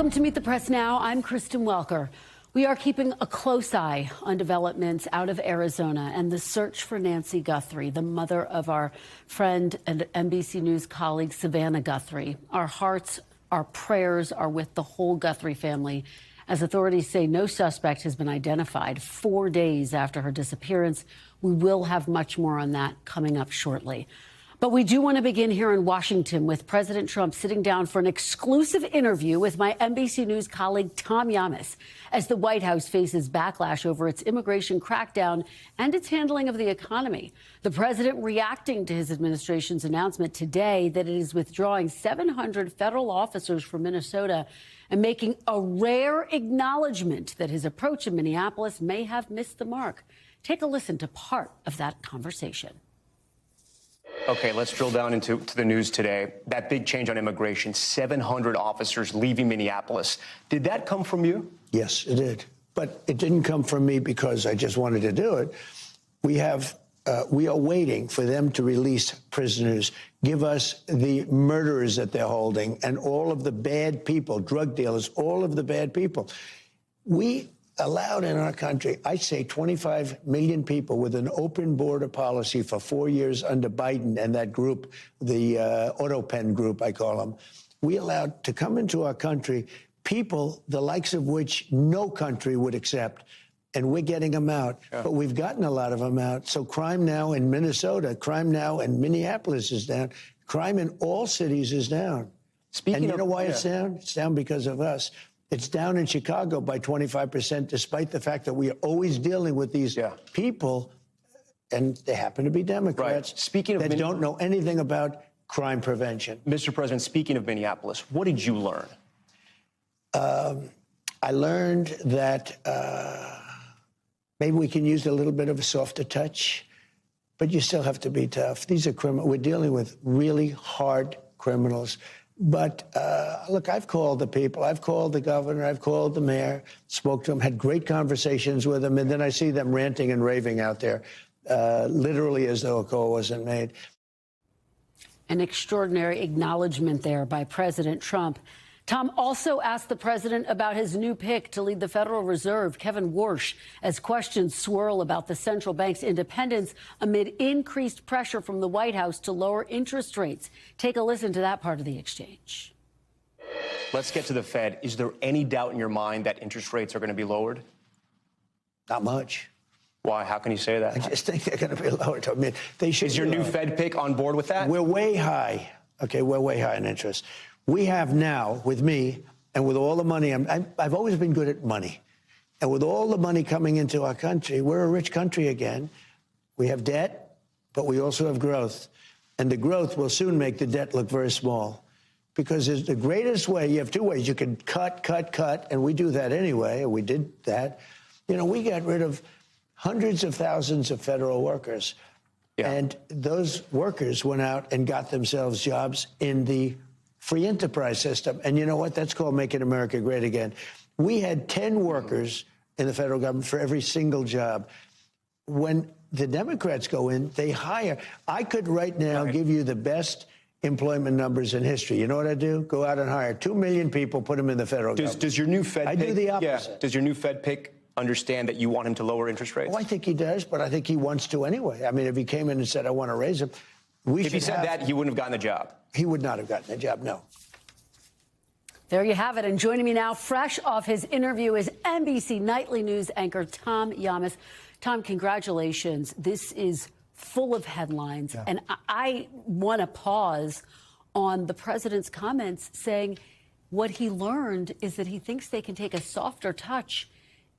Welcome to Meet the Press Now. I'm Kristen Welker. We are keeping a close eye on developments out of Arizona and the search for Nancy Guthrie, the mother of our friend and NBC News colleague Savannah Guthrie. Our hearts, our prayers are with the whole Guthrie family, as authorities say no suspect has been identified 4 days after her disappearance. We will have much more on that coming up shortly. But we do want to begin here in Washington with President Trump sitting down for an exclusive interview with my NBC News colleague Tom Llamas as the White House faces backlash over its immigration crackdown and its handling of the economy. The president reacting to his administration's announcement today that it is withdrawing 700 federal officers from Minnesota and making a rare acknowledgement that his approach in Minneapolis may have missed the mark. Take a listen to part of that conversation. Okay, let's drill down into the news today. That big change on immigration, 700 officers leaving Minneapolis. Did that come from you? Yes, it did. But it didn't come from me because I just wanted to do it. We are waiting for them to release prisoners, give us the murderers that they're holding, and all of the bad people, drug dealers, all of the bad people. We allowed in our country, I say 25 million people with an open border policy for 4 years under Biden and that group, the auto pen group, I call them. We allowed to come into our country people the likes of which no country would accept. And we're getting them out. Yeah. But we've gotten a lot of them out. So crime now in Minnesota, crime now in Minneapolis is down. Crime in all cities is down. And you know why it's down? It's down because of us. It's down in Chicago by 25%, despite the fact that we are always dealing with these people, and they happen to be Democrats that don't know anything about crime prevention. Mr. President, speaking of Minneapolis, what did you learn? I learned that maybe we can use a little bit of a softer touch, but you still have to be tough. These are criminals. We're dealing with really hard criminals. But look, I've called the people. I've called the governor. I've called the mayor, spoke to them, had great conversations with them. And then I see them ranting and raving out there, literally as though a call wasn't made. An extraordinary acknowledgement there by President Trump. Tom also asked the president about his new pick to lead the Federal Reserve, Kevin Warsh, as questions swirl about the central bank's independence amid increased pressure from the White House to lower interest rates. Take a listen to that part of the exchange. Let's get to the Fed. Is there any doubt in your mind that interest rates are going to be lowered? Not much. Why? How can you say that? I just think they're going to be lowered. I mean, they should. Is your new Fed pick on board with that? We're way high. Okay, we're way high in interest. We have now, with me and with all the money, I've always been good at money. And with all the money coming into our country, we're a rich country again. We have debt, but we also have growth. And the growth will soon make the debt look very small. Because it's the greatest way, you have two ways. You can cut, and we do that anyway, and we did that. You know, we got rid of hundreds of thousands of federal workers. Yeah. And those workers went out and got themselves jobs in the free enterprise system. And you know what? That's called making America great again. We had 10 workers in the federal government for every single job. When the Democrats go in, they hire. I could right now give you the best employment numbers in history. You know what I do? Go out and hire 2 million people, put them in the federal government. Does your new Fed pick, I do the opposite. Yeah. Does your new Fed pick understand that you want him to lower interest rates? Oh, I think he does, but I think he wants to anyway. I mean, if he came in and said, I want to raise them, if he said that, he wouldn't have gotten the job. He would not have gotten the job, no. There you have it. And joining me now, fresh off his interview, is NBC Nightly News anchor Tom Llamas. Tom, congratulations. This is full of headlines. Yeah. And I want to pause on the president's comments saying what he learned is that he thinks they can take a softer touch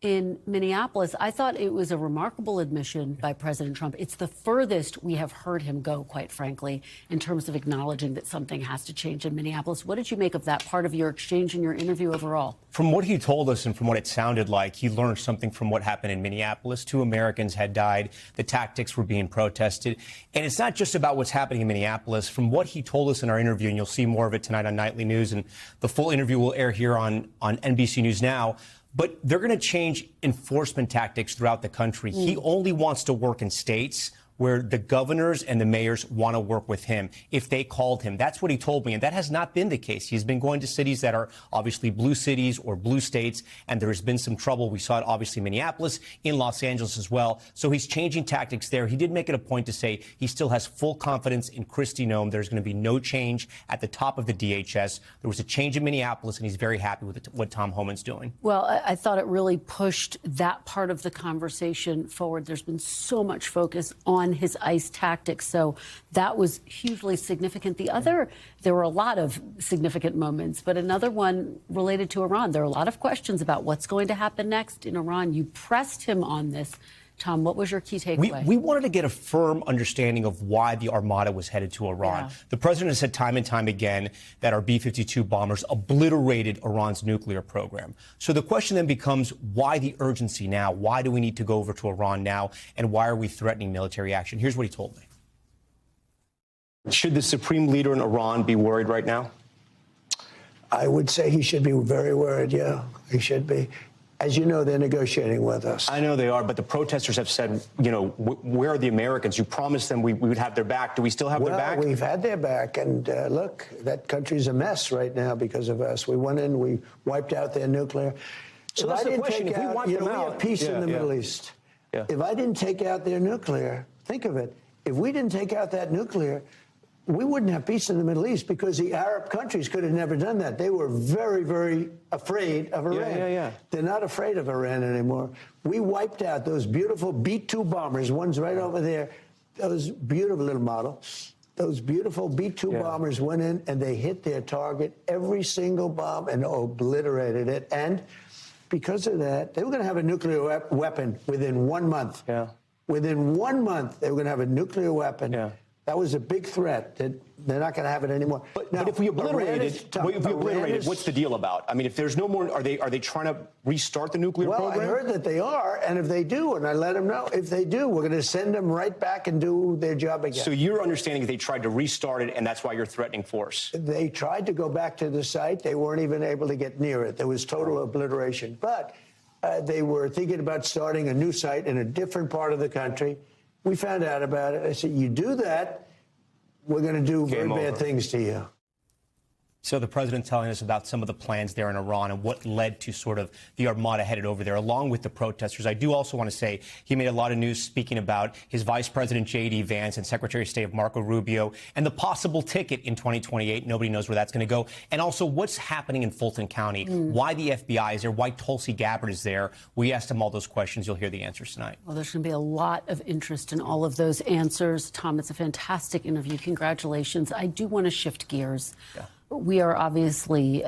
in Minneapolis. I thought it was a remarkable admission by President Trump. It's the furthest we have heard him go, quite frankly, in terms of acknowledging that something has to change in Minneapolis. What did you make of that part of your exchange and your interview overall? From what he told us and from what it sounded like, he learned something from what happened in Minneapolis. 2 Americans had died. The tactics were being protested. And it's not just about what's happening in Minneapolis. From what he told us in our interview, and you'll see more of it tonight on Nightly News, and the full interview will air here on NBC News Now, but they're going to change enforcement tactics throughout the country. He only wants to work in states where the governors and the mayors want to work with him if they called him. That's what he told me, and that has not been the case. He's been going to cities that are obviously blue cities or blue states, and there has been some trouble. We saw it obviously in Minneapolis, in Los Angeles as well. So he's changing tactics there. He did make it a point to say he still has full confidence in Kristi Noem. There's going to be no change at the top of the DHS. There was a change in Minneapolis, and he's very happy with what Tom Homan's doing. Well, I thought it really pushed that part of the conversation forward. There's been so much focus on his ICE tactics, so that was hugely significant. There were a lot of significant moments, but another one related to Iran. There are a lot of questions about what's going to happen next in Iran. You pressed him on this. Tom, what was your key takeaway? We wanted to get a firm understanding of why the Armada was headed to Iran. Yeah. The president has said time and time again that our B-52 bombers obliterated Iran's nuclear program. So the question then becomes, why the urgency now? Why do we need to go over to Iran now? And why are we threatening military action? Here's what he told me. Should the supreme leader in Iran be worried right now? I would say he should be very worried, yeah. He should be. As you know, they're negotiating with us. I know they are, but the protesters have said, you know, where are the Americans? You promised them we would have their back. Do we still have their back? Well, we've had their back, and look, that country's a mess right now because of us. We went in, we wiped out their nuclear. So that's the question. If we wipe them out, we have peace in the Middle East. Yeah. If I didn't take out their nuclear, think of it. If we didn't take out that nuclear, we wouldn't have peace in the Middle East because the Arab countries could have never done that. They were very, very afraid of Iran. They're not afraid of Iran anymore. We wiped out those beautiful B-2 bombers, one's right over there, those beautiful little model. Those beautiful B-2 bombers went in and they hit their target, every single bomb, and obliterated it. And because of that, they were going to have a nuclear weapon within 1 month. Yeah. Within 1 month, they were going to have a nuclear weapon. Yeah. That was a big threat. They're not going to have it anymore. But if we obliterate it, what's the deal about? I mean, if there's no more, are they trying to restart the nuclear program? Well, I heard that they are, and if they do, and I let them know, if they do, we're going to send them right back and do their job again. So your understanding is they tried to restart it, and that's why you're threatening force? They tried to go back to the site. They weren't even able to get near it. There was total obliteration. But they were thinking about starting a new site in a different part of the country. We found out about it. I said, you do that, we're going to do very bad things to you. So the president telling us about some of the plans there in Iran and what led to sort of the Armada headed over there, along with the protesters. I do also want to say he made a lot of news speaking about his Vice President J.D. Vance and Secretary of State Marco Rubio and the possible ticket in 2028. Nobody knows where that's going to go. And also what's happening in Fulton County, why the FBI is there, why Tulsi Gabbard is there. We asked him all those questions. You'll hear the answers tonight. Well, there's going to be a lot of interest in all of those answers. Tom, it's a fantastic interview. Congratulations. I do want to shift gears. Yeah. We are obviously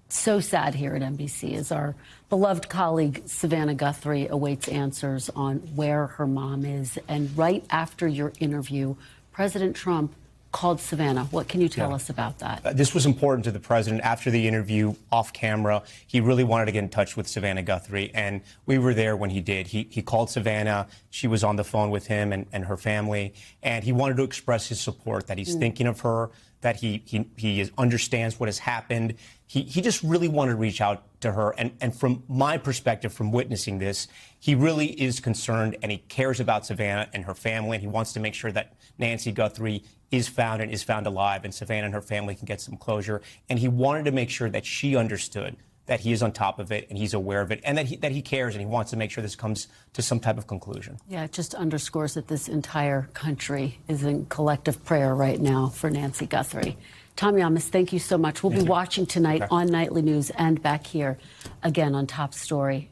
so sad here at NBC as our beloved colleague Savannah Guthrie awaits answers on where her mom is. And right after your interview, President Trump called Savannah. What can you tell us about that? This was important to the president. After the interview, off camera, he really wanted to get in touch with Savannah Guthrie, and we were there when he did. He called Savannah. She was on the phone with him and her family, and he wanted to express his support, that he's thinking of her, that he understands what has happened. He just really wanted to reach out to her. And from my perspective, from witnessing this, he really is concerned and he cares about Savannah and her family. And he wants to make sure that Nancy Guthrie is found and is found alive and Savannah and her family can get some closure. And he wanted to make sure that she understood that he is on top of it and he's aware of it and that he cares and he wants to make sure this comes to some type of conclusion. Yeah, it just underscores that this entire country is in collective prayer right now for Nancy Guthrie. Tom Llamas, thank you so much. We'll be watching tonight on Nightly News and back here again on Top Story.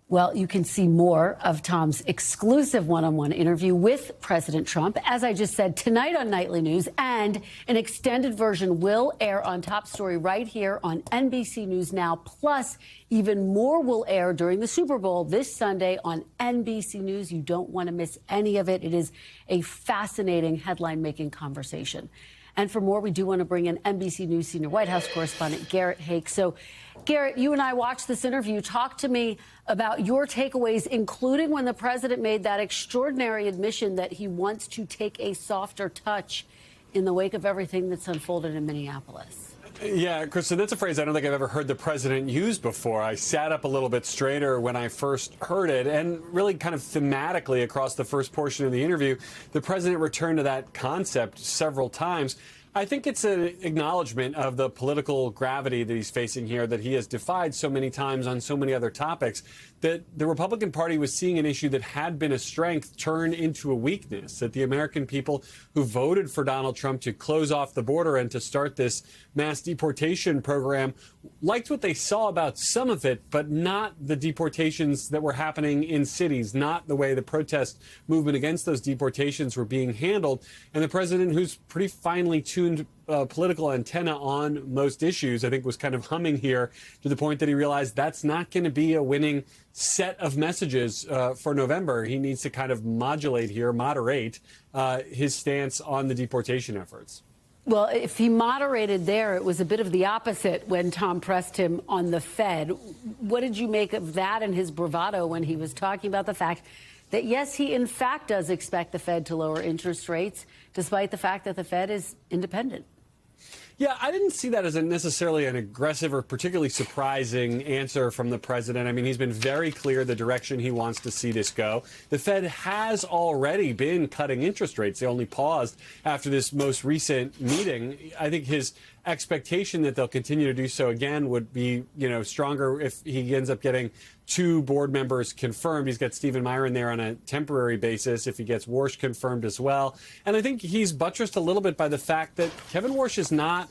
Well, you can see more of Tom's exclusive one-on-one interview with President Trump, as I just said, tonight on Nightly News, and an extended version will air on Top Story right here on NBC News Now. Plus, even more will air during the Super Bowl this Sunday on NBC News. You don't want to miss any of it. It is a fascinating headline-making conversation. And for more, we do want to bring in NBC News senior White House correspondent Garrett Haake. So, Garrett, you and I watched this interview. Talk to me about your takeaways, including when the president made that extraordinary admission that he wants to take a softer touch in the wake of everything that's unfolded in Minneapolis. Yeah, Kristen, that's a phrase I don't think I've ever heard the president use before. I sat up a little bit straighter when I first heard it, and really kind of thematically across the first portion of the interview, the president returned to that concept several times. I think it's an acknowledgement of the political gravity that he's facing here, that he has defied so many times on so many other topics, that the Republican Party was seeing an issue that had been a strength turn into a weakness, that the American people who voted for Donald Trump to close off the border and to start this mass deportation program liked what they saw about some of it, but not the deportations that were happening in cities, not the way the protest movement against those deportations were being handled. And the president, who's pretty finely tuned political antenna on most issues, I think was kind of humming here to the point that he realized that's not going to be a winning set of messages for November. He needs to kind of moderate his stance on the deportation efforts. Well, if he moderated there, it was a bit of the opposite when Tom pressed him on the Fed. What did you make of that and his bravado when he was talking about the fact that, yes, he in fact does expect the Fed to lower interest rates, despite the fact that the Fed is independent? Yeah, I didn't see that as necessarily an aggressive or particularly surprising answer from the president. I mean, he's been very clear the direction he wants to see this go. The Fed has already been cutting interest rates. They only paused after this most recent meeting. I think his expectation that they'll continue to do so again would be, stronger if he ends up getting 2 board members confirmed. He's got Stephen Myron there on a temporary basis if he gets Warsh confirmed as well. And I think he's buttressed a little bit by the fact that Kevin Warsh is not,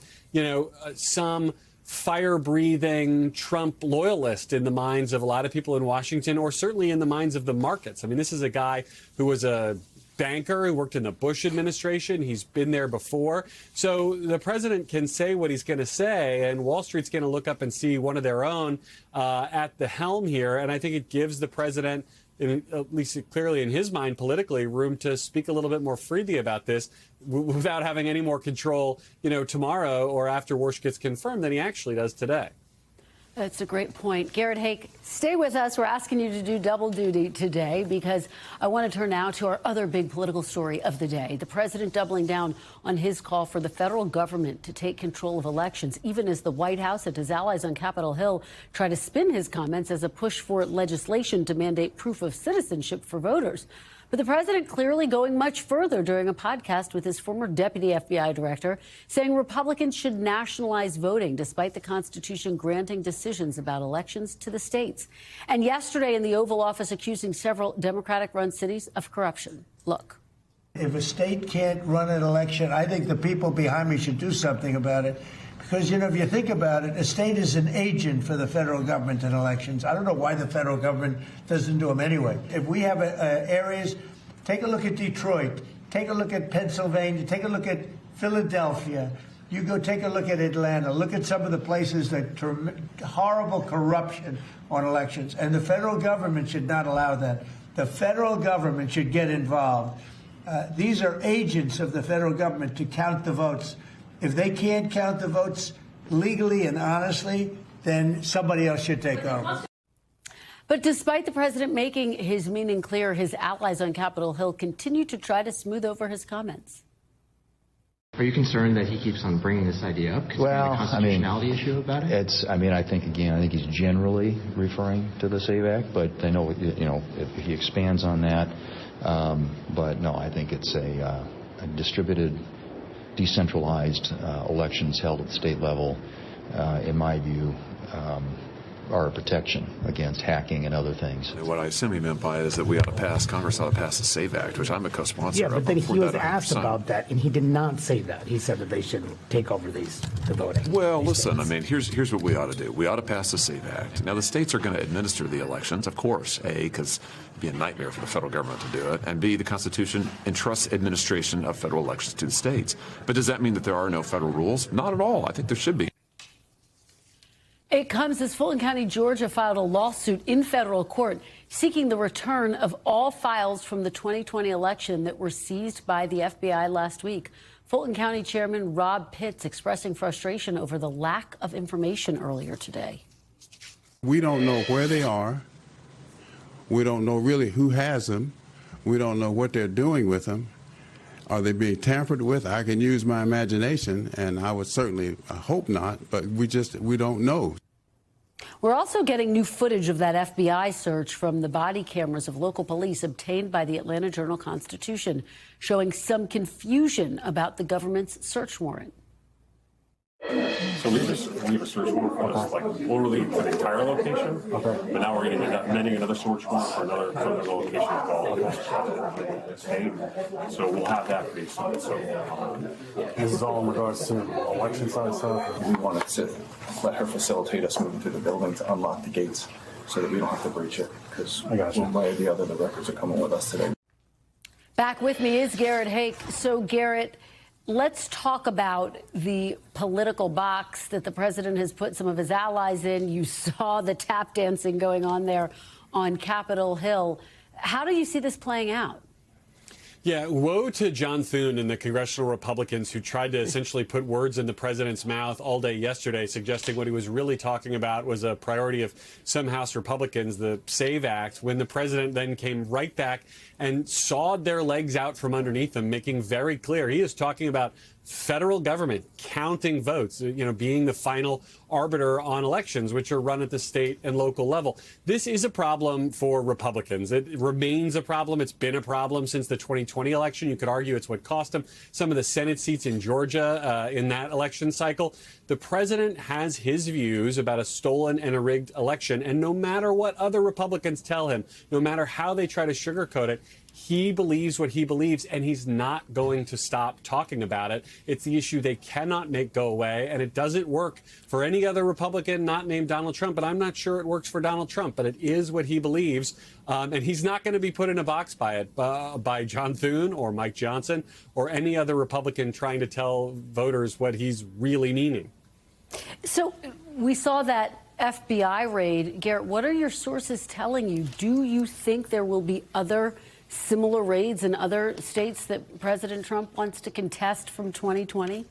some fire-breathing Trump loyalist in the minds of a lot of people in Washington, or certainly in the minds of the markets. I mean, this is a guy who was a banker who worked in the Bush administration. He's been there before. So the president can say what he's going to say, and Wall Street's going to look up and see one of their own at the helm here. And I think it gives the president, at least clearly in his mind politically, room to speak a little bit more freely about this without having any more control, tomorrow or after Warsh gets confirmed than he actually does today. That's a great point. Garrett Hake, stay with us. We're asking you to do double duty today because I want to turn now to our other big political story of the day. The president doubling down on his call for the federal government to take control of elections, even as the White House and his allies on Capitol Hill try to spin his comments as a push for legislation to mandate proof of citizenship for voters. But the president clearly going much further during a podcast with his former deputy FBI director, saying Republicans should nationalize voting despite the Constitution granting decisions about elections to the states. And yesterday in the Oval Office accusing several Democratic-run cities of corruption. Look. If a state can't run an election, I think the people behind me should do something about it. Because, if you think about it, a state is an agent for the federal government in elections. I don't know why the federal government doesn't do them anyway. If we have areas, take a look at Detroit, take a look at Pennsylvania, take a look at Philadelphia. You go take a look at Atlanta, look at some of the places that horrible corruption on elections. And the federal government should not allow that. The federal government should get involved. These are agents of the federal government to count the votes. If they can't count the votes legally and honestly, then somebody else should take over. But despite the president making his meaning clear, his allies on Capitol Hill continue to try to smooth over his comments. Are you concerned that he keeps on bringing this idea up? Well, a constitutionality issue about it? I think he's generally referring to the SAVE Act, but I know, if he expands on that. But no, I think it's a distributed, decentralized elections held at the state level, in my view, are a protection against hacking and other things. What I assume he meant by it is that Congress ought to pass the SAVE Act, which I'm a co-sponsor of. Yeah, but then he was asked about that, and he did not say that. He said that they should take over the voting. Well, listen, here's what we ought to do. We ought to pass the SAVE Act. Now, the states are going to administer the elections, of course, A, because it'd be a nightmare for the federal government to do it, and B, the Constitution entrusts administration of federal elections to the states. But does that mean that there are no federal rules? Not at all. I think there should be. It comes as Fulton County, Georgia filed a lawsuit in federal court seeking the return of all files from the 2020 election that were seized by the FBI last week. Fulton County Chairman Rob Pitts expressing frustration over the lack of information earlier today. We don't know where they are. We don't know really who has them. We don't know what they're doing with them. Are they being tampered with? I can use my imagination, and I would certainly hope not, but we don't know. We're also getting new footage of that FBI search from the body cameras of local police obtained by the Atlanta Journal-Constitution, showing some confusion about the government's search warrant. So we have a search warrant for us, like literally for the entire location. Okay. But now we're going to be amending another search warrant for another location as well. Okay. So we'll have that pretty soon. So this is all in regards to election side stuff. We wanted to let her facilitate us moving through the building to unlock the gates so that we don't have to breach it, because one way or the other, the records are coming with us today. Back with me is Garrett Hake. So, Garrett, let's talk about the political box that the president has put some of his allies in. You saw the tap dancing going on there on Capitol Hill. How do you see this playing out? Yeah, woe to John Thune and the congressional Republicans who tried to essentially put words in the president's mouth all day yesterday, suggesting what he was really talking about was a priority of some House Republicans, the SAVE Act, when the president then came right back and sawed their legs out from underneath them, making very clear he is talking about federal government counting votes, being the final arbiter on elections, which are run at the state and local level. This is a problem for Republicans. It remains a problem. It's been a problem since the 2020 election. You could argue it's what cost them some of the Senate seats in Georgia in that election cycle. The president has his views about a stolen and a rigged election, and no matter what other Republicans tell him, no matter how they try to sugarcoat it, he believes what he believes, and he's not going to stop talking about it. It's the issue they cannot make go away, and it doesn't work for any other Republican not named Donald Trump, and I'm not sure it works for Donald Trump, but it is what he believes, and he's not going to be put in a box by it, by John Thune or Mike Johnson or any other Republican trying to tell voters what he's really meaning. So we saw that FBI raid. Garrett, what are your sources telling you? Do you think there will be other similar raids in other states that President Trump wants to contest from 2020?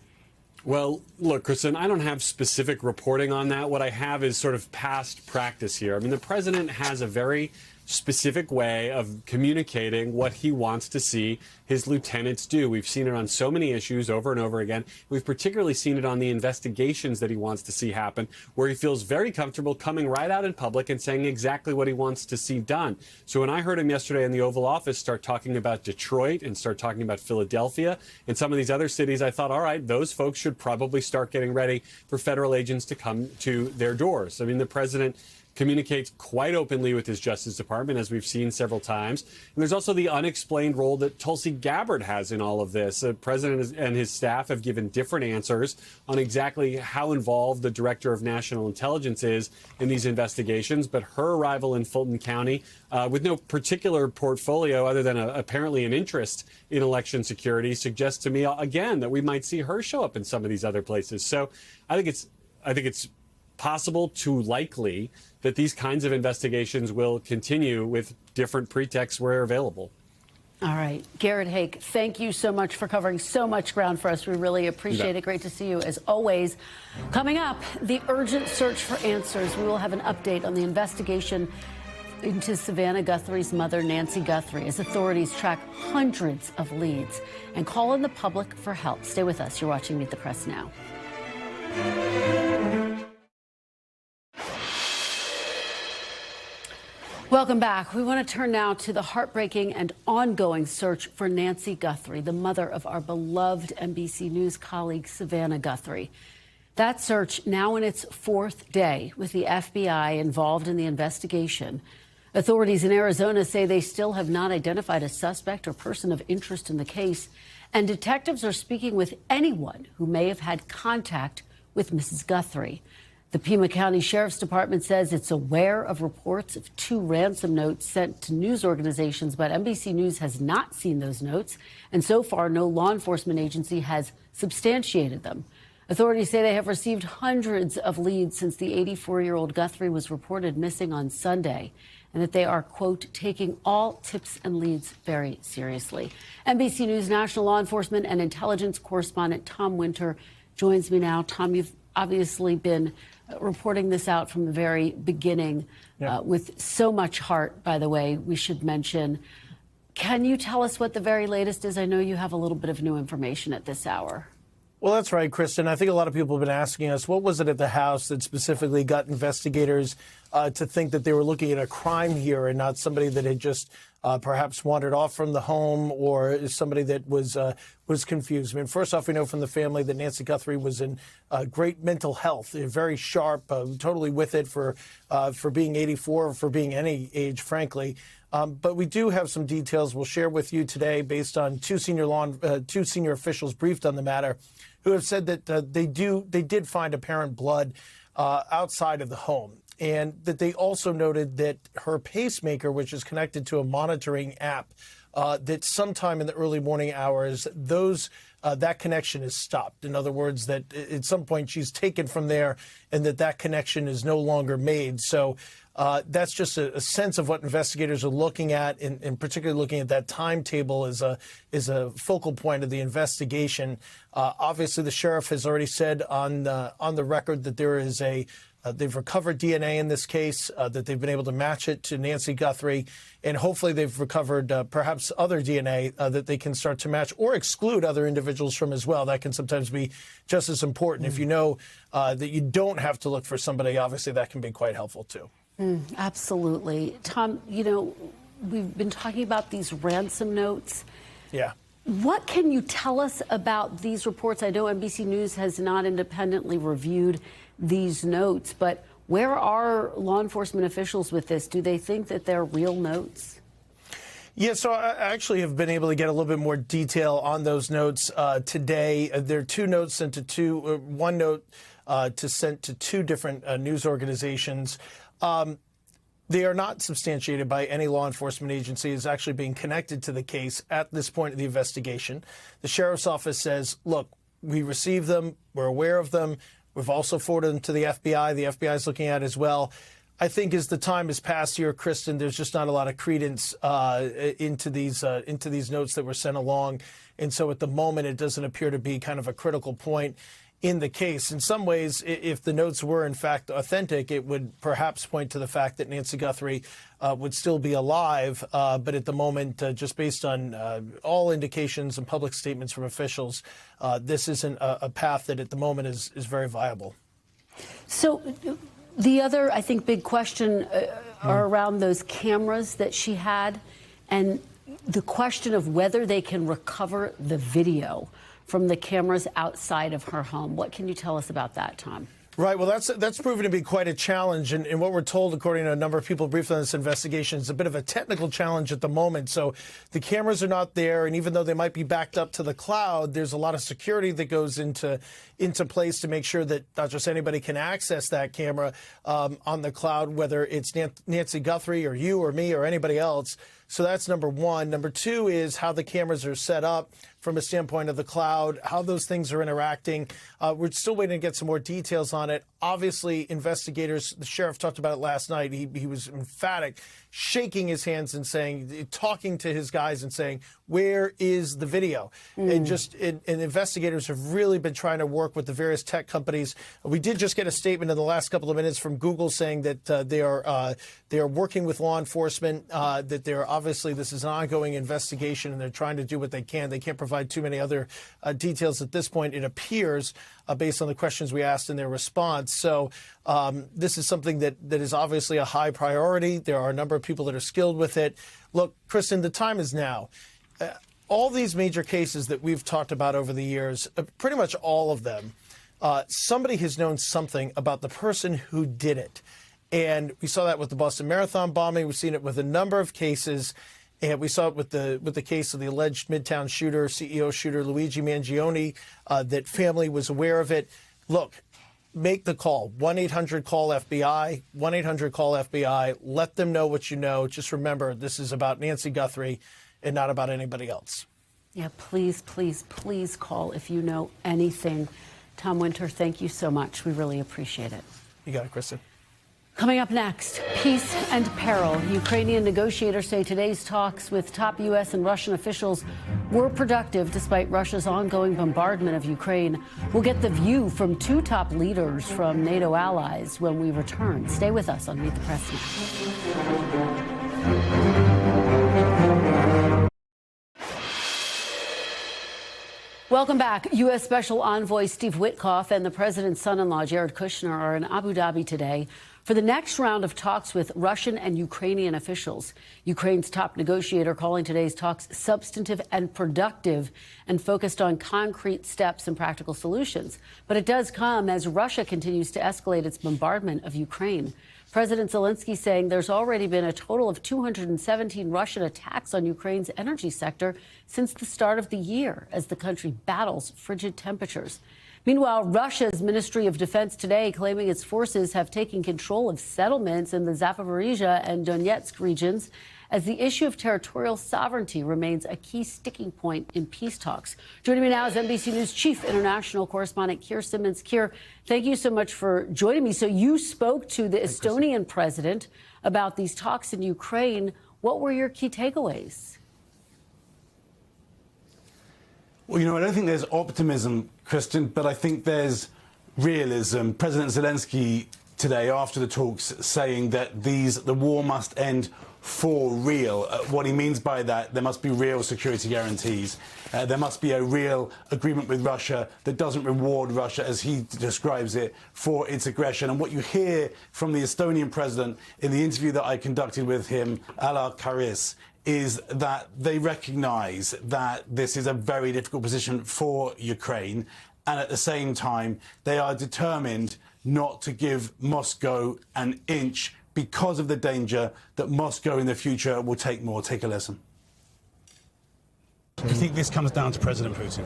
Well, look, Kristen, I don't have specific reporting on that. What I have is sort of past practice here. I mean, the president has a very specific way of communicating what he wants to see his lieutenants do. We've seen it on so many issues over and over again. We've particularly seen it on the investigations that he wants to see happen, where he feels very comfortable coming right out in public and saying exactly what he wants to see done. So when I heard him yesterday in the Oval Office start talking about Detroit and start talking about Philadelphia and some of these other cities, I thought, all right, those folks should probably start getting ready for federal agents to come to their doors. I mean, the president communicates quite openly with his Justice Department, as we've seen several times. And there's also the unexplained role that Tulsi Gabbard has in all of this. The president and his staff have given different answers on exactly how involved the Director of National Intelligence is in these investigations. But her arrival in Fulton County with no particular portfolio other than apparently an interest in election security suggests to me, again, that we might see her show up in some of these other places. So I think it's possible to likely that these kinds of investigations will continue with different pretexts where available. All right. Garrett Hake, thank you so much for covering so much ground for us. We really appreciate it. Great to see you, as always. Coming up, the urgent search for answers. We will have an update on the investigation into Savannah Guthrie's mother, Nancy Guthrie, as authorities track hundreds of leads and call on the public for help. Stay with us. You're watching Meet the Press Now. Welcome back. We want to turn now to the heartbreaking and ongoing search for Nancy Guthrie, the mother of our beloved NBC News colleague Savannah Guthrie. That search now in its fourth day, with the FBI involved in the investigation. Authorities in Arizona say they still have not identified a suspect or person of interest in the case, and detectives are speaking with anyone who may have had contact with Mrs. Guthrie. The Pima County Sheriff's Department says it's aware of reports of 2 ransom notes sent to news organizations, but NBC News has not seen those notes, and so far no law enforcement agency has substantiated them. Authorities say they have received hundreds of leads since the 84-year-old Guthrie was reported missing on Sunday, and that they are, quote, taking all tips and leads very seriously. NBC News national law enforcement and intelligence correspondent Tom Winter joins me now. Tom, you've obviously been reporting this out from the very beginning with so much heart, by the way, we should mention. Can you tell us what the very latest is? I know you have a little bit of new information at this hour. Well, that's right, Kristen. I think a lot of people have been asking us, what was it at the House that specifically got investigators to think that they were looking at a crime here and not somebody that had just perhaps wandered off from the home or somebody that was confused? I mean, first off, we know from the family that Nancy Guthrie was in great mental health, very sharp, totally with it for being 84, or for being any age, frankly. But we do have some details we'll share with you today based on two senior officials briefed on the matter, who have said that they did find apparent blood outside of the home, and that they also noted that her pacemaker, which is connected to a monitoring app, that sometime in the early morning hours, that connection is stopped. In other words, that at some point she's taken from there, and that connection is no longer made. So that's just a sense of what investigators are looking at, and particularly looking at that timetable is a focal point of the investigation. Obviously, the sheriff has already said on the record that there is they've recovered DNA in this case, that they've been able to match it to Nancy Guthrie, and hopefully they've recovered perhaps other DNA that they can start to match or exclude other individuals from as well. That can sometimes be just as important. If you know that you don't have to look for somebody, obviously that can be quite helpful too. Absolutely. Tom, you know, we've been talking about these ransom notes. Yeah. What can you tell us about these reports? I know NBC News has not independently reviewed these notes, but where are law enforcement officials with this? Do they think that they're real notes? Yeah, so I actually have been able to get a little bit more detail on those notes today. There are two notes sent to one note sent to two different news organizations. They are not substantiated by any law enforcement agency as actually being connected to the case at this point of the investigation. The sheriff's office says, look, we received them, we're aware of them, we've also forwarded them to the FBI. The FBI is looking at it as well. I think as the time has passed here, Kristen, there's just not a lot of credence into these notes that were sent along. And so at the moment, it doesn't appear to be kind of a critical point in the case. In some ways, if the notes were in fact authentic, it would perhaps point to the fact that Nancy Guthrie would still be alive. But at the moment, just based on all indications and public statements from officials, this isn't a path that at the moment is very viable. So the other, I think, big question are around those cameras that she had, and the question of whether they can recover the video from the cameras outside of her home. What can you tell us about that, Tom? Right. Well, that's proven to be quite a challenge. And what we're told, according to a number of people briefed on this investigation, is a bit of a technical challenge at the moment. So the cameras are not there. And even though they might be backed up to the cloud, there's a lot of security that goes into place to make sure that not just anybody can access that camera on the cloud, whether it's Nancy Guthrie or you or me or anybody else. So that's number one. Number two is how the cameras are set up from a standpoint of the cloud, how those things are interacting. We're still waiting to get some more details on it. Obviously, investigators, the sheriff talked about it last night. He was emphatic, shaking his hands and saying, talking to his guys and saying, where is the video? And investigators have really been trying to work with the various tech companies. We did just get a statement in the last couple of minutes from Google saying that they are working with law enforcement, that they're obviously this is an ongoing investigation and they're trying to do what they can. They can't provide too many other details at this point, it appears, based on the questions we asked in their response. So this is something that is obviously a high priority. There are a number of people that are skilled with it. Look, Kristen, the time is now. All these major cases that we've talked about over the years, pretty much all of them, somebody has known something about the person who did it. And we saw that with the Boston Marathon bombing. We've seen it with a number of cases. And we saw it with the case of the alleged Midtown shooter, CEO shooter Luigi Mangione, that family was aware of it. Look, make the call. 1-800-CALL-FBI, 1-800-CALL-FBI. Let them know what you know. Just remember, this is about Nancy Guthrie and not about anybody else. Yeah, please, please, please call if you know anything. Tom Winter, thank you so much. We really appreciate it. You got it, Kristen. Coming up next, peace and peril. Ukrainian negotiators say today's talks with top U.S. and Russian officials were productive despite Russia's ongoing bombardment of Ukraine. We'll get the view from two top leaders from NATO allies when we return. Stay with us on Meet the Press Now. Welcome back. U.S. Special Envoy Steve Witkoff and the president's son-in-law, Jared Kushner, are in Abu Dhabi today for the next round of talks with Russian and Ukrainian officials. Ukraine's top negotiator calling today's talks substantive and productive and focused on concrete steps and practical solutions. But it does come as Russia continues to escalate its bombardment of Ukraine. President Zelensky saying there's already been a total of 217 Russian attacks on Ukraine's energy sector since the start of the year as the country battles frigid temperatures. Meanwhile, Russia's Ministry of Defense today claiming its forces have taken control of settlements in the Zaporizhzhia and Donetsk regions as the issue of territorial sovereignty remains a key sticking point in peace talks. Joining me now is NBC News Chief International Correspondent Keir Simmons. Keir, thank you so much for joining me. So you spoke to the Estonian president about these talks in Ukraine. What were your key takeaways? Well, I don't think there's optimism, Kristen, but I think there's realism. President Zelensky today, after the talks, saying that the war must end for real. What he means by that, there must be real security guarantees. There must be a real agreement with Russia that doesn't reward Russia, as he describes it, for its aggression. And what you hear from the Estonian president in the interview that I conducted with him, Alar Karis, is that they recognise that this is a very difficult position for Ukraine, and at the same time they are determined not to give Moscow an inch because of the danger that Moscow in the future will take more. Take a listen. Do you think this comes down to President Putin?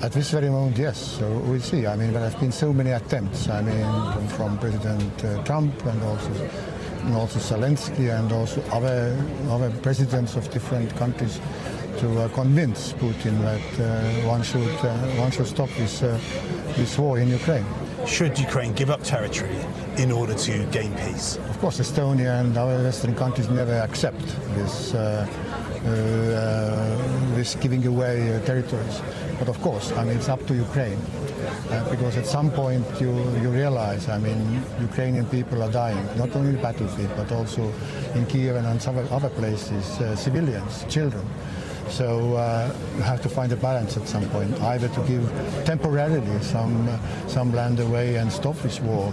At this very moment, yes. So we'll see. I mean, there have been so many attempts. I mean, from President Trump and also Zelensky and also other presidents of different countries to convince Putin that one should stop this war in Ukraine. Should Ukraine give up territory in order to gain peace? Of course, Estonia and other Western countries never accept this giving away territories. But of course, I mean, it's up to Ukraine. Because at some point you realize, I mean, Ukrainian people are dying, not only in the battlefield, but also in Kiev and some other places, civilians, children. So you have to find a balance at some point, either to give temporarily some land away and stop this war.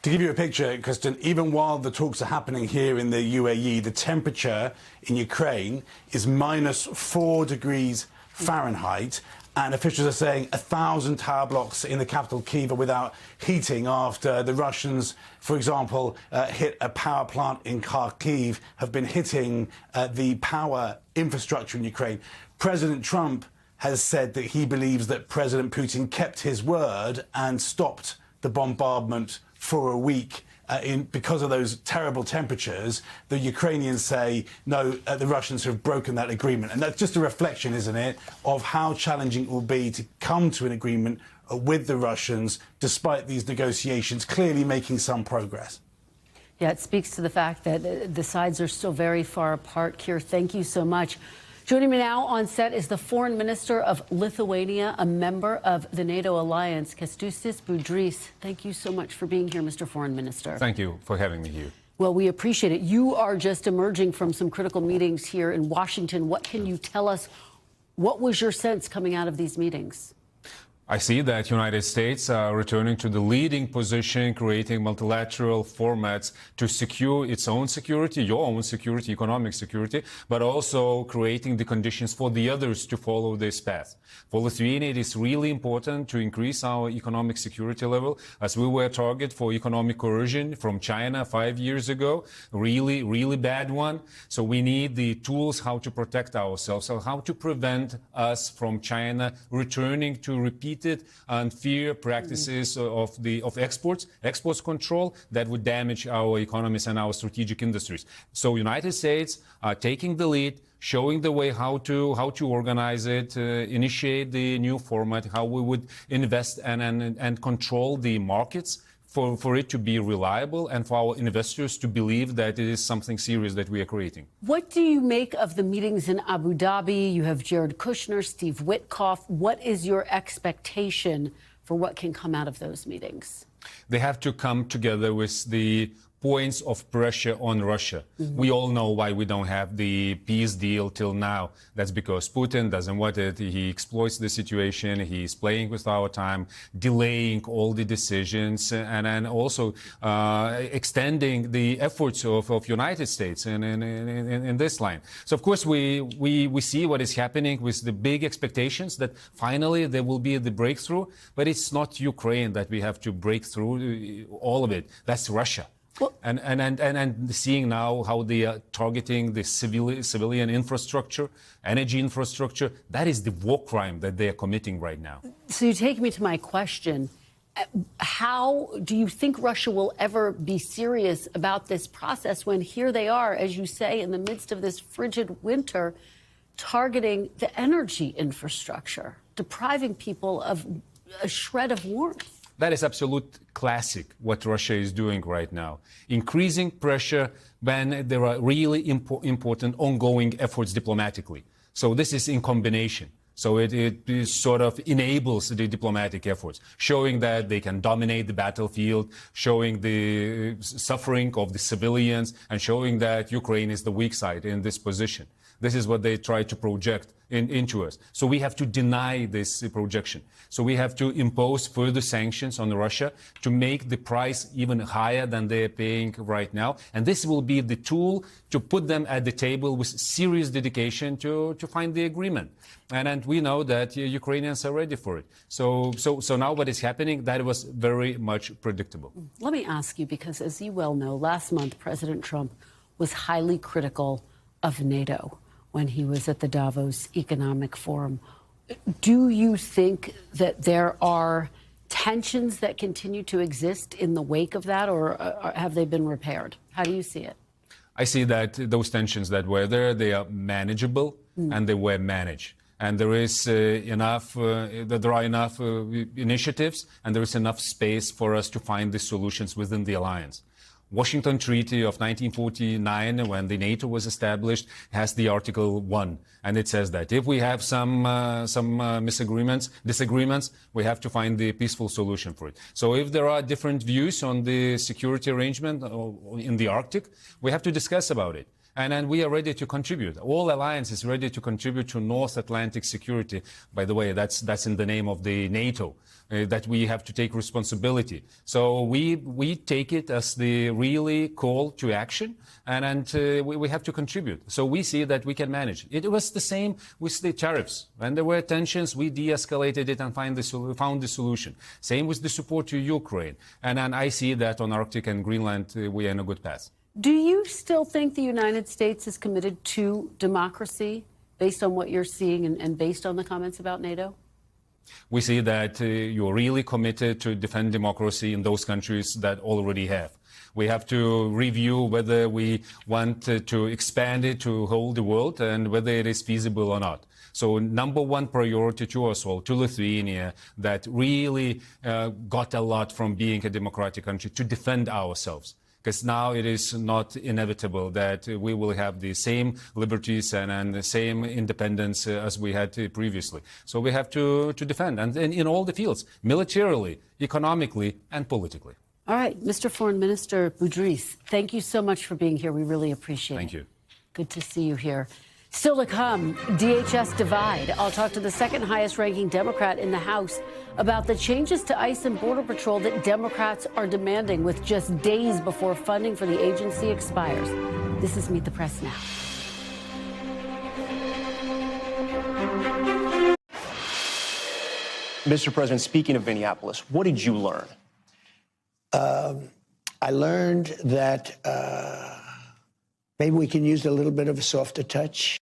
To give you a picture, Kristen, even while the talks are happening here in the UAE, the temperature in Ukraine is -4 degrees Fahrenheit. And officials are saying 1,000 tower blocks in the capital, Kyiv, are without heating after the Russians, for example, hit a power plant in Kharkiv, have been hitting the power infrastructure in Ukraine. President Trump has said that he believes that President Putin kept his word and stopped the bombardment for a week. Because of those terrible temperatures. The Ukrainians say, no, the Russians have broken that agreement. And that's just a reflection, isn't it, of how challenging it will be to come to an agreement with the Russians, despite these negotiations clearly making some progress. Yeah, it speaks to the fact that the sides are still very far apart. Keir, thank you so much. Joining me now on set is the Foreign Minister of Lithuania, a member of the NATO alliance, Kęstutis Budrys. Thank you so much for being here, Mr. Foreign Minister. Thank you for having me here. Well, we appreciate it. You are just emerging from some critical meetings here in Washington. What can you tell us? What was your sense coming out of these meetings? I see that United States are returning to the leading position, creating multilateral formats to secure its own security, your own security, economic security, but also creating the conditions for the others to follow this path. For Lithuania, it is really important to increase our economic security level, as we were a target for economic coercion from China 5 years ago, really bad one. So we need the tools how to protect ourselves, so how to prevent us from China returning to repeat unfair practices of exports control that would damage our economies and our strategic industries. So United States are taking the lead, showing the way how to organize it, initiate the new format, how we would invest and control the markets for it to be reliable and for our investors to believe that it is something serious that we are creating. What do you make of the meetings in Abu Dhabi? You have Jared Kushner, Steve Witkoff. What is your expectation for what can come out of those meetings? They have to come together with the points of pressure on Russia. We all know why we don't have the peace deal till now. That's because Putin doesn't want it. He exploits the situation. He's playing with our time, delaying all the decisions, and then also extending the efforts of United States in this line. So, of course, we see what is happening with the big expectations that finally there will be the breakthrough, but it's not Ukraine that we have to break through all of it. That's Russia. Well, and seeing now how they are targeting the civilian infrastructure, energy infrastructure, that is the war crime that they are committing right now. So you take me to my question. How do you think Russia will ever be serious about this process when here they are, as you say, in the midst of this frigid winter, targeting the energy infrastructure, depriving people of a shred of warmth? That is absolute classic, what Russia is doing right now. Increasing pressure when there are really important ongoing efforts diplomatically. So this is in combination. So it sort of enables the diplomatic efforts, showing that they can dominate the battlefield, showing the suffering of the civilians, and showing that Ukraine is the weak side in this position. This is what they try to project into us. So we have to deny this projection. So we have to impose further sanctions on Russia to make the price even higher than they're paying right now. And this will be the tool to put them at the table with serious dedication to find the agreement. And we know that Ukrainians are ready for it. So now what is happening, that was very much predictable. Let me ask you, because as you well know, last month, President Trump was highly critical of NATO when he was at the Davos Economic Forum. Do you think that there are tensions that continue to exist in the wake of that, or have they been repaired? How do you see it? I see that those tensions that were there, they are manageable and they were managed. And there is there are enough initiatives and there is enough space for us to find the solutions within the alliance. Washington Treaty of 1949, when the NATO was established, has the Article 1, and it says that if we have some disagreements, we have to find the peaceful solution for it. So if there are different views on the security arrangement in the Arctic, we have to discuss about it. And we are ready to contribute. All alliance is ready to contribute to North Atlantic security. By the way, that's in the name of the NATO, that we have to take responsibility. So we take it as the really call to action, and we have to contribute. So we see that we can manage. It was the same with the tariffs. When there were tensions, we de-escalated it and found the solution. Same with the support to Ukraine. And I see that on Arctic and Greenland, we are in a good path. Do you still think the United States is committed to democracy based on what you're seeing and based on the comments about NATO? We see that you're really committed to defend democracy in those countries that already have. We have to review whether we want to expand it to whole the world and whether it is feasible or not. So number one priority to us all, to Lithuania, that really got a lot from being a democratic country, to defend ourselves. Because now it is not inevitable that we will have the same liberties and the same independence as we had previously. So we have to defend, and in all the fields, militarily, economically, and politically. All right, Mr. Foreign Minister Budrys, thank you so much for being here. We really appreciate it. Thank you. Good to see you here. Still to come, DHS divide. I'll talk to the second highest ranking Democrat in the House about the changes to ICE and Border Patrol that Democrats are demanding with just days before funding for the agency expires. This is Meet the Press Now. Mr. President, speaking of Minneapolis, what did you learn? I learned that maybe we can use a little bit of a softer touch.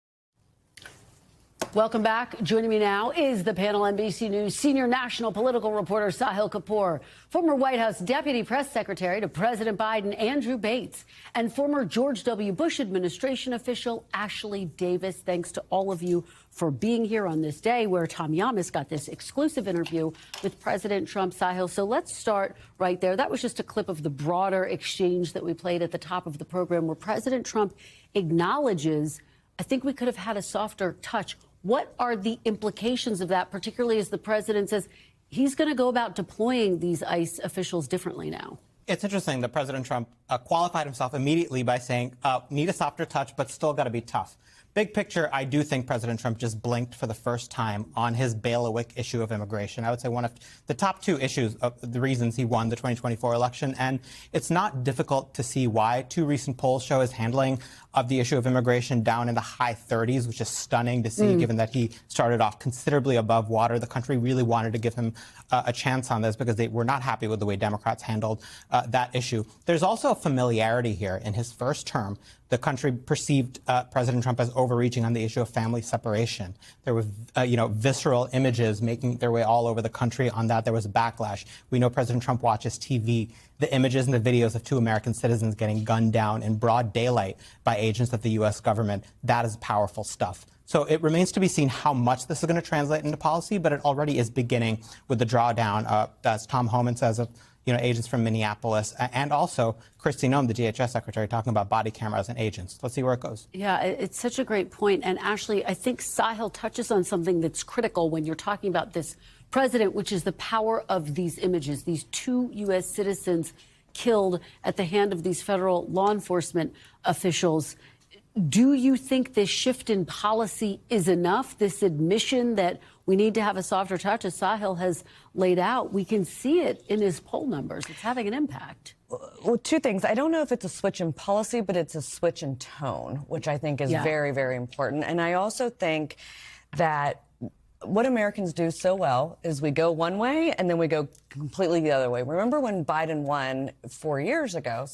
Welcome back. Joining me now is the panel NBC News senior national political reporter Sahil Kapoor, former White House Deputy Press Secretary to President Biden Andrew Bates, and former George W. Bush administration official Ashley Davis. Thanks to all of you for being here on this day where Tom Llamas got this exclusive interview with President Trump. Sahil, so let's start right there. That was just a clip of the broader exchange that we played at the top of the program where President Trump acknowledges, I think we could have had a softer touch. What are the implications of that, particularly as the president says he's going to go about deploying these ICE officials differently now? It's interesting that President Trump qualified himself immediately by saying, need a softer touch, but still got to be tough. Big picture, I do think President Trump just blinked for the first time on his bailiwick issue of immigration. I would say one of the top two issues of the reasons he won the 2024 election. And it's not difficult to see why. Two recent polls show his handling of the issue of immigration down in the high 30s, which is stunning to see, given that he started off considerably above water. The country really wanted to give him a chance on this because they were not happy with the way Democrats handled that issue. There's also a familiarity here. In his first term, the country perceived President Trump as overreaching on the issue of family separation. There were, visceral images making their way all over the country on that. There was backlash. We know President Trump watches TV. The images and the videos of two American citizens getting gunned down in broad daylight by agents of the U.S. government, that is powerful stuff. So it remains to be seen how much this is going to translate into policy, but it already is beginning with the drawdown, as Tom Homan says, of agents from Minneapolis, and also Kristi Noem, the DHS secretary, talking about body cameras and agents. Let's see where it goes. Yeah, it's such a great point. And Ashley, I think Sahil touches on something that's critical when you're talking about this president, which is the power of these images, these two U.S. citizens killed at the hand of these federal law enforcement officials. Do you think this shift in policy is enough, this admission that we need to have a softer touch, as Sahil has laid out? We can see it in his poll numbers. It's having an impact. Well, two things. I don't know if it's a switch in policy, but it's a switch in tone, which I think is very, very important. And I also think that what Americans do so well is we go one way and then we go completely the other way. Remember when Biden won 4 years ago,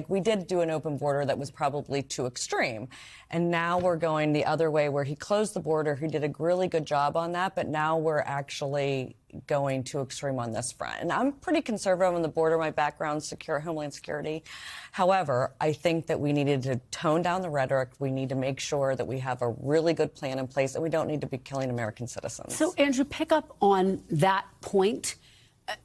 we did do an open border that was probably too extreme. And now we're going the other way where he closed the border. He did a really good job on that. But now we're actually going too extreme on this front. And I'm pretty conservative on the border. My background's Homeland Security. However, I think that we needed to tone down the rhetoric. We need to make sure that we have a really good plan in place and we don't need to be killing American citizens. So, Andrew, pick up on that point.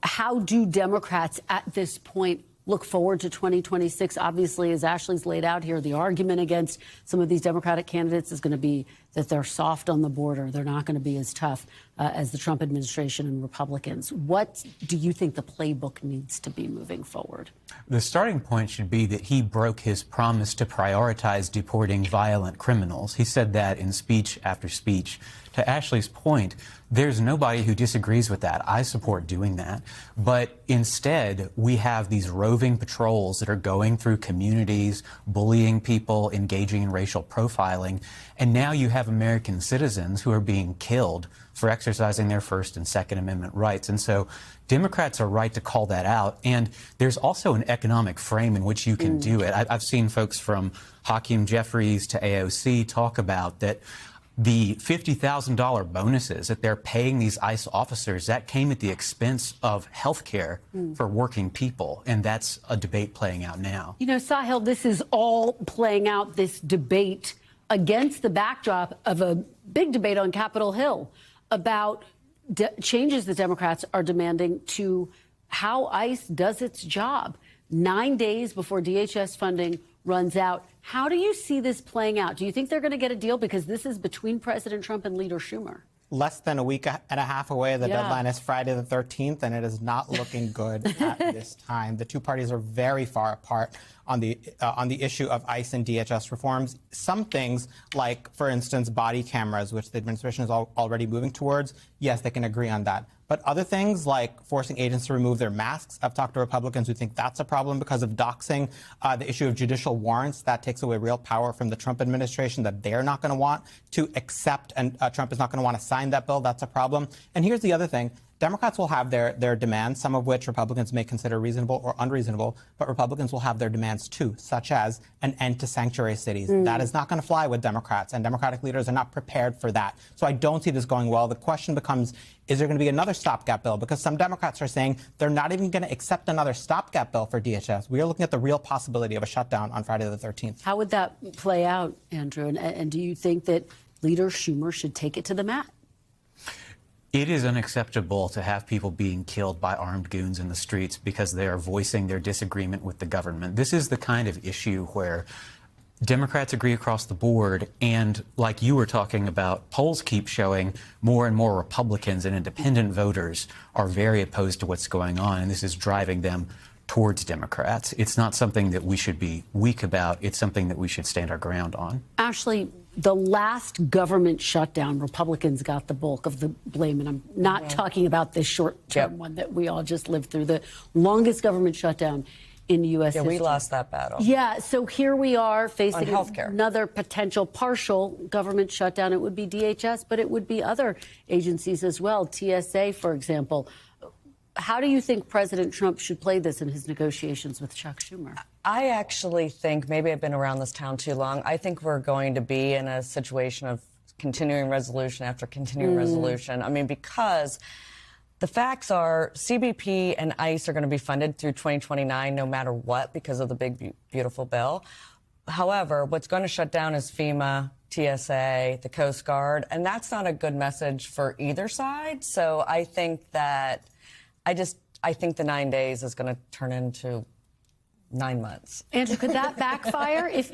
How do Democrats at this point look forward to 2026? Obviously, as Ashley's laid out here, the argument against some of these Democratic candidates is going to be that they're soft on the border. They're not going to be as tough as the Trump administration and Republicans. What do you think the playbook needs to be moving forward? The starting point should be that he broke his promise to prioritize deporting violent criminals. He said that in speech after speech. To Ashley's point, there's nobody who disagrees with that. I support doing that. But instead, we have these roving patrols that are going through communities, bullying people, engaging in racial profiling. And now you have American citizens who are being killed for exercising their First and Second Amendment rights. And so Democrats are right to call that out. And there's also an economic frame in which you can do it. I've seen folks from Hakeem Jeffries to AOC talk about that. The $50,000 bonuses that they're paying these ICE officers, that came at the expense of health care for working people. And that's a debate playing out now. Sahil, this is all playing out, this debate, against the backdrop of a big debate on Capitol Hill about changes the Democrats are demanding to how ICE does its job 9 days before DHS funding runs out. How do you see this playing out? Do you think they're going to get a deal? Because this is between President Trump and Leader Schumer. Less than a week and a half away. The deadline is Friday the 13th, and it is not looking good at this time. The two parties are very far apart on the issue of ICE and DHS reforms. Some things, like, for instance, body cameras, which the administration is already moving towards, yes, they can agree on that. But other things like forcing agents to remove their masks, I've talked to Republicans who think that's a problem because of doxing. The issue of judicial warrants, that takes away real power from the Trump administration that they're not going to want to accept, and Trump is not going to want to sign that bill. That's a problem. And here's the other thing. Democrats will have their demands, some of which Republicans may consider reasonable or unreasonable, but Republicans will have their demands too, such as an end to sanctuary cities. That is not going to fly with Democrats, and Democratic leaders are not prepared for that. So I don't see this going well. The question becomes, is there going to be another stopgap bill? Because some Democrats are saying they're not even going to accept another stopgap bill for DHS. We are looking at the real possibility of a shutdown on Friday the 13th. How would that play out, Andrew? And do you think that Leader Schumer should take it to the mat? It is unacceptable to have people being killed by armed goons in the streets because they are voicing their disagreement with the government. This is the kind of issue where Democrats agree across the board, and like you were talking about, polls keep showing more and more Republicans and independent voters are very opposed to what's going on, and this is driving them towards Democrats. It's not something that we should be weak about. It's something that we should stand our ground on. Ashley, the last government shutdown, Republicans got the bulk of the blame. And I'm not talking about this short-term one that we all just lived through, the longest government shutdown in U.S. history. We lost that battle. Yeah, so here we are facing healthcare. Another potential partial government shutdown. It would be DHS, but it would be other agencies as well, TSA, for example. How do you think President Trump should play this in his negotiations with Chuck Schumer? I actually think, maybe I've been around this town too long, I think we're going to be in a situation of continuing resolution after continuing resolution. I mean, because the facts are CBP and ICE are going to be funded through 2029 no matter what because of the big, beautiful bill. However, what's going to shut down is FEMA, TSA, the Coast Guard, and that's not a good message for either side. So I think that I think the 9 days is going to turn into 9 months. Andrew, could that backfire if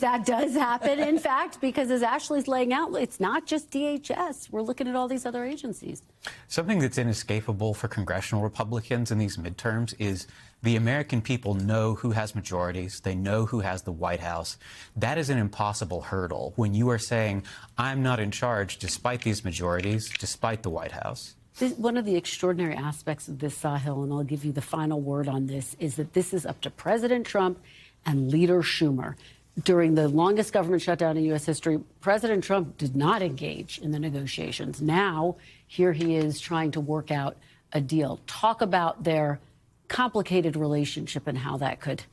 that does happen, in fact? Because as Ashley's laying out, it's not just DHS. We're looking at all these other agencies. Something that's inescapable for congressional Republicans in these midterms is the American people know who has majorities. They know who has the White House. That is an impossible hurdle when you are saying, I'm not in charge despite these majorities, despite the White House. One of the extraordinary aspects of this, Sahil, and I'll give you the final word on this, is that this is up to President Trump and Leader Schumer. During the longest government shutdown in U.S. history, President Trump did not engage in the negotiations. Now, here he is trying to work out a deal. Talk about their complicated relationship and how that could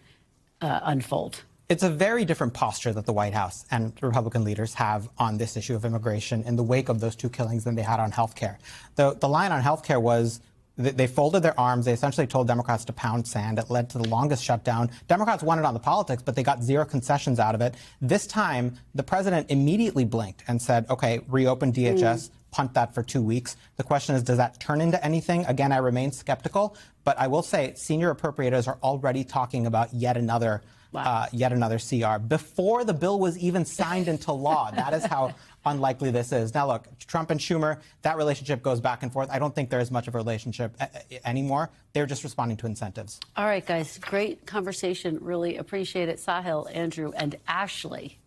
unfold. It's a very different posture that the White House and Republican leaders have on this issue of immigration in the wake of those two killings than they had on health care. The line on health care was they folded their arms. They essentially told Democrats to pound sand. It led to the longest shutdown. Democrats won it on the politics, but they got zero concessions out of it. This time, the president immediately blinked and said, OK, reopen DHS. Punt that for 2 weeks. The question is, does that turn into anything? Again, I remain skeptical, but I will say senior appropriators are already talking about yet another CR before the bill was even signed into law. That is how unlikely this is. Now, look, Trump and Schumer, that relationship goes back and forth. I don't think there is much of a relationship anymore. They're just responding to incentives. All right, guys, great conversation. Really appreciate it. Sahil, Andrew, and Ashley.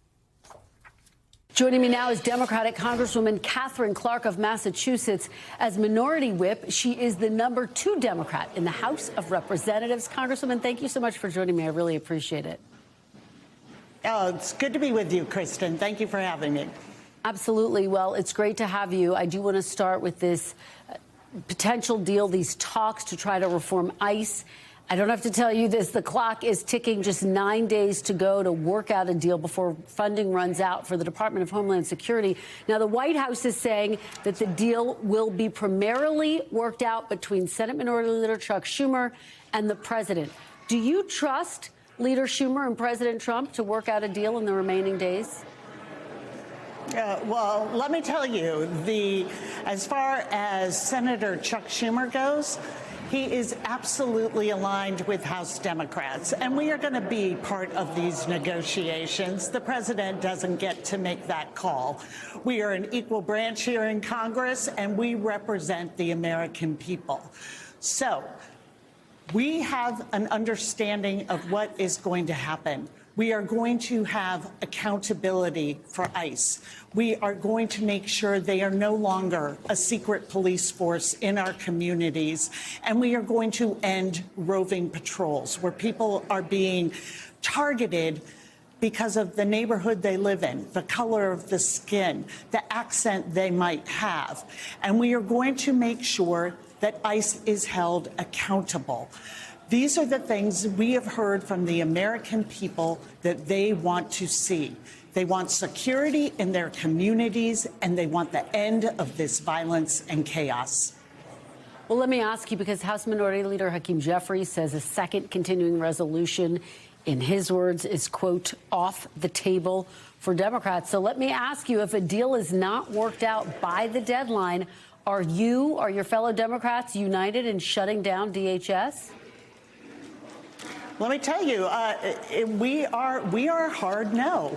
Joining me now is Democratic Congresswoman Katherine Clark of Massachusetts. As Minority Whip, she is the #2 Democrat in the House of Representatives. Congresswoman, thank you so much for joining me. I really appreciate it. Oh, it's good to be with you, Kristen. Thank you for having me. Absolutely. Well, it's great to have you. I do want to start with this potential deal, these talks to try to reform ICE. I don't have to tell you this. The clock is ticking, just 9 days to go to work out a deal before funding runs out for the Department of Homeland Security. Now, the White House is saying that the deal will be primarily worked out between Senate Minority Leader Chuck Schumer and the president. Do you trust Leader Schumer and President Trump to work out a deal in the remaining days? Well, let me tell you, as far as Senator Chuck Schumer goes, he is absolutely aligned with House Democrats, and we are going to be part of these negotiations. The president doesn't get to make that call. We are an equal branch here in Congress, and we represent the American people. So we have an understanding of what is going to happen. We are going to have accountability for ICE. We are going to make sure they are no longer a secret police force in our communities. And we are going to end roving patrols where people are being targeted because of the neighborhood they live in, the color of the skin, the accent they might have. And we are going to make sure that ICE is held accountable. These are the things we have heard from the American people that they want to see. They want security in their communities, and they want the end of this violence and chaos. Well, let me ask you, because House Minority Leader Hakeem Jeffries says a second continuing resolution, in his words, is, quote, off the table for Democrats. So let me ask you, if a deal is not worked out by the deadline, are your fellow Democrats united in shutting down DHS? Let me tell you, we are hard no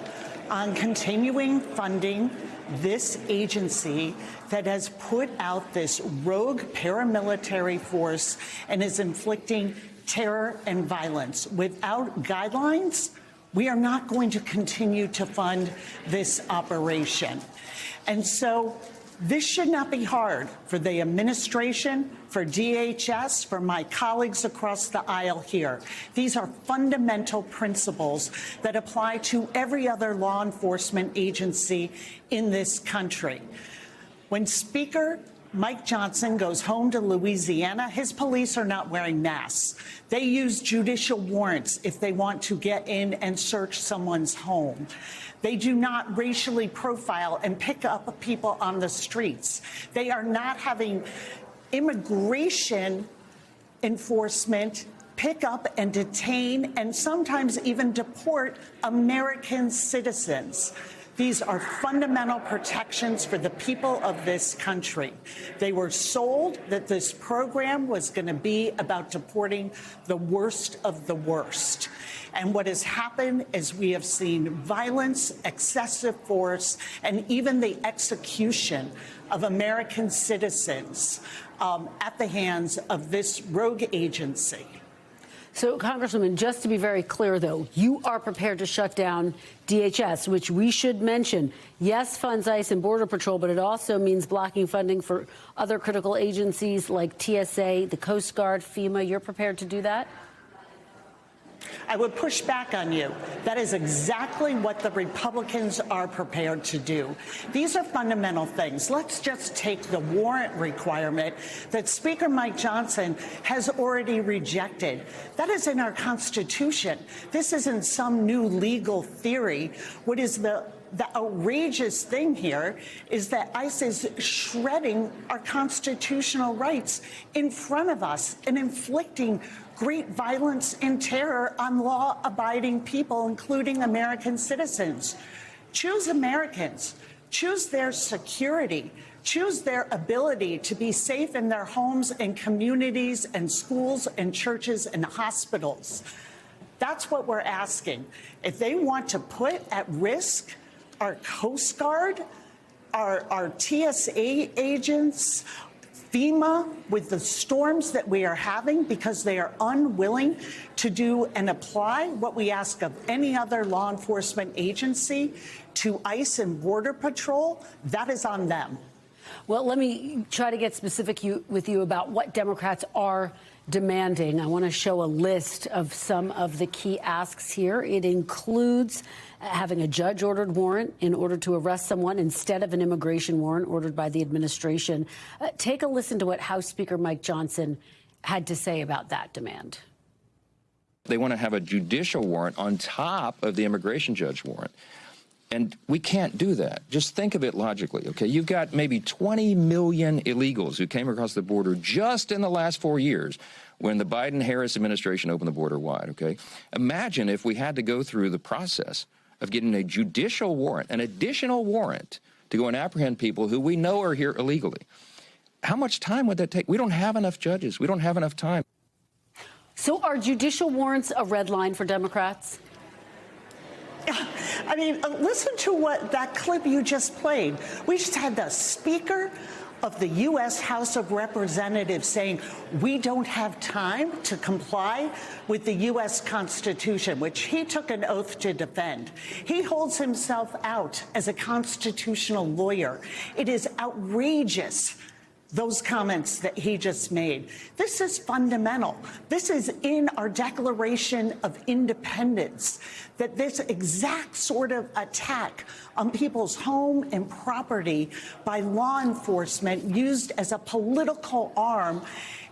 on continuing funding this agency that has put out this rogue paramilitary force and is inflicting terror and violence. Without guidelines, we are not going to continue to fund this operation. And so this should not be hard for the administration, for DHS, for my colleagues across the aisle here. These are fundamental principles that apply to every other law enforcement agency in this country. When Speaker Mike Johnson goes home to Louisiana, his police are not wearing masks. They use judicial warrants if they want to get in and search someone's home. They do not racially profile and pick up people on the streets. They are not having immigration enforcement pick up and detain and sometimes even deport American citizens. These are fundamental protections for the people of this country. They were sold that this program was going to be about deporting the worst of the worst. And what has happened is we have seen violence, excessive force, and even the execution of American citizens at the hands of this rogue agency. So, Congresswoman, just to be very clear, though, you are prepared to shut down DHS, which we should mention, yes, funds ICE and Border Patrol, but it also means blocking funding for other critical agencies like TSA, the Coast Guard, FEMA. You're prepared to do that? I would push back on you. That is exactly what the Republicans are prepared to do. These are fundamental things. Let's just take the warrant requirement that Speaker Mike Johnson has already rejected. That is in our Constitution. This isn't some new legal theory. What is the outrageous thing here is that ICE is shredding our constitutional rights in front of us and inflicting great violence and terror on law-abiding people, including American citizens. Choose Americans. Choose their security. Choose their ability to be safe in their homes and communities and schools and churches and hospitals. That's what we're asking. If they want to put at risk our Coast Guard, our TSA agents, FEMA, with the storms that we are having because they are unwilling to do and apply what we ask of any other law enforcement agency to ICE and Border Patrol, that is on them. Well, let me try to get specific with you about what Democrats are demanding. I want to show a list of some of the key asks here. It includes having a judge-ordered warrant in order to arrest someone instead of an immigration warrant ordered by the administration. Take a listen to what House Speaker Mike Johnson had to say about that demand. They want to have a judicial warrant on top of the immigration judge warrant. And we can't do that. Just think of it logically, okay? You've got maybe 20 million illegals who came across the border just in the last 4 years when the Biden-Harris administration opened the border wide, okay? Imagine if we had to go through the process of getting a judicial warrant, an additional warrant, to go and apprehend people who we know are here illegally. How much time would that take? We don't have enough judges. We don't have enough time. So are judicial warrants a red line for Democrats? I mean, listen to what that clip you just played. We just had the Speaker of the U.S. House of Representatives saying we don't have time to comply with the U.S. Constitution, which he took an oath to defend. He holds himself out as a constitutional lawyer. It is outrageous, those comments that he just made. This is fundamental. This is in our Declaration of Independence, that this exact sort of attack on people's home and property by law enforcement used as a political arm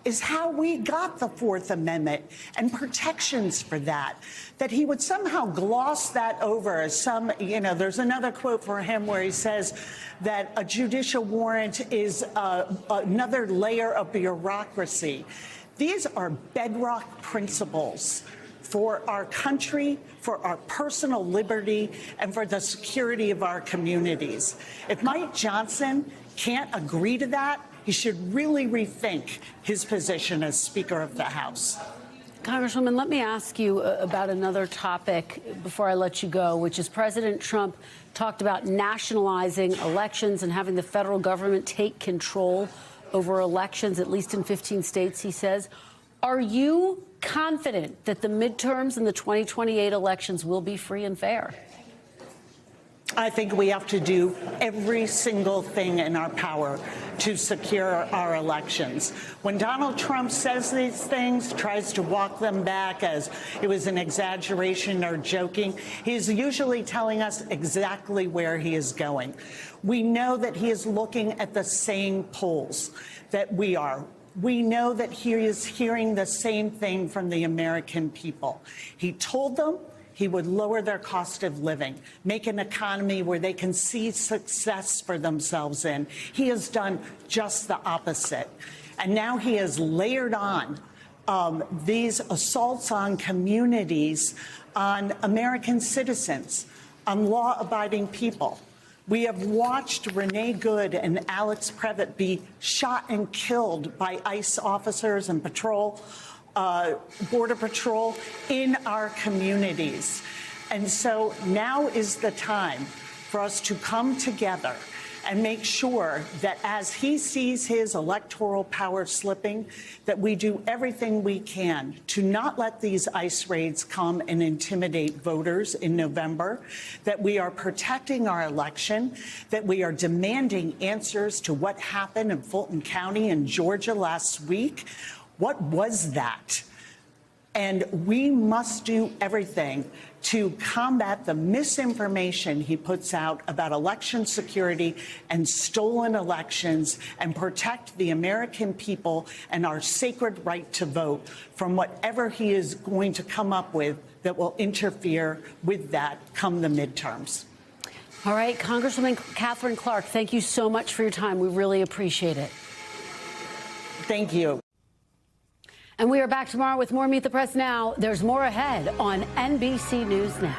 is how we got the Fourth Amendment and protections for that. That he would somehow gloss that over as some, there's another quote for him where he says that a judicial warrant is another layer of bureaucracy. These are bedrock principles for our country, for our personal liberty, and for the security of our communities. If Mike Johnson can't agree to that, he should really rethink his position as Speaker of the House. Congresswoman, let me ask you about another topic before I let you go, which is President Trump talked about nationalizing elections and having the federal government take control over elections, at least in 15 states, he says. Are you confident that the midterms and the 2028 elections will be free and fair? I think we have to do every single thing in our power to secure our elections. When Donald Trump says these things, tries to walk them back as it was an exaggeration or joking, he's usually telling us exactly where he is going. We know that he is looking at the same polls that we are. We know that he is hearing the same thing from the American people. He told them he would lower their cost of living, make an economy where they can see success for themselves in. He has done just the opposite. And now he has layered on these assaults on communities, on American citizens, on law-abiding people. We have watched Renee Good and Alex Previtt be shot and killed by ICE officers and Border Patrol in our communities. And so now is the time for us to come together and make sure that as he sees his electoral power slipping, that we do everything we can to not let these ICE raids come and intimidate voters in November, that we are protecting our election, that we are demanding answers to what happened in Fulton County in Georgia last week. What was that? And we must do everything to combat the misinformation he puts out about election security and stolen elections and protect the American people and our sacred right to vote from whatever he is going to come up with that will interfere with that come the midterms. All right, Congresswoman Katherine Clark, thank you so much for your time. We really appreciate it. Thank you. And we are back tomorrow with more Meet the Press Now. There's more ahead on NBC News Now.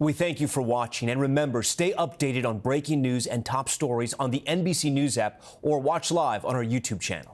We thank you for watching, and remember, stay updated on breaking news and top stories on the NBC News app or watch live on our YouTube channel.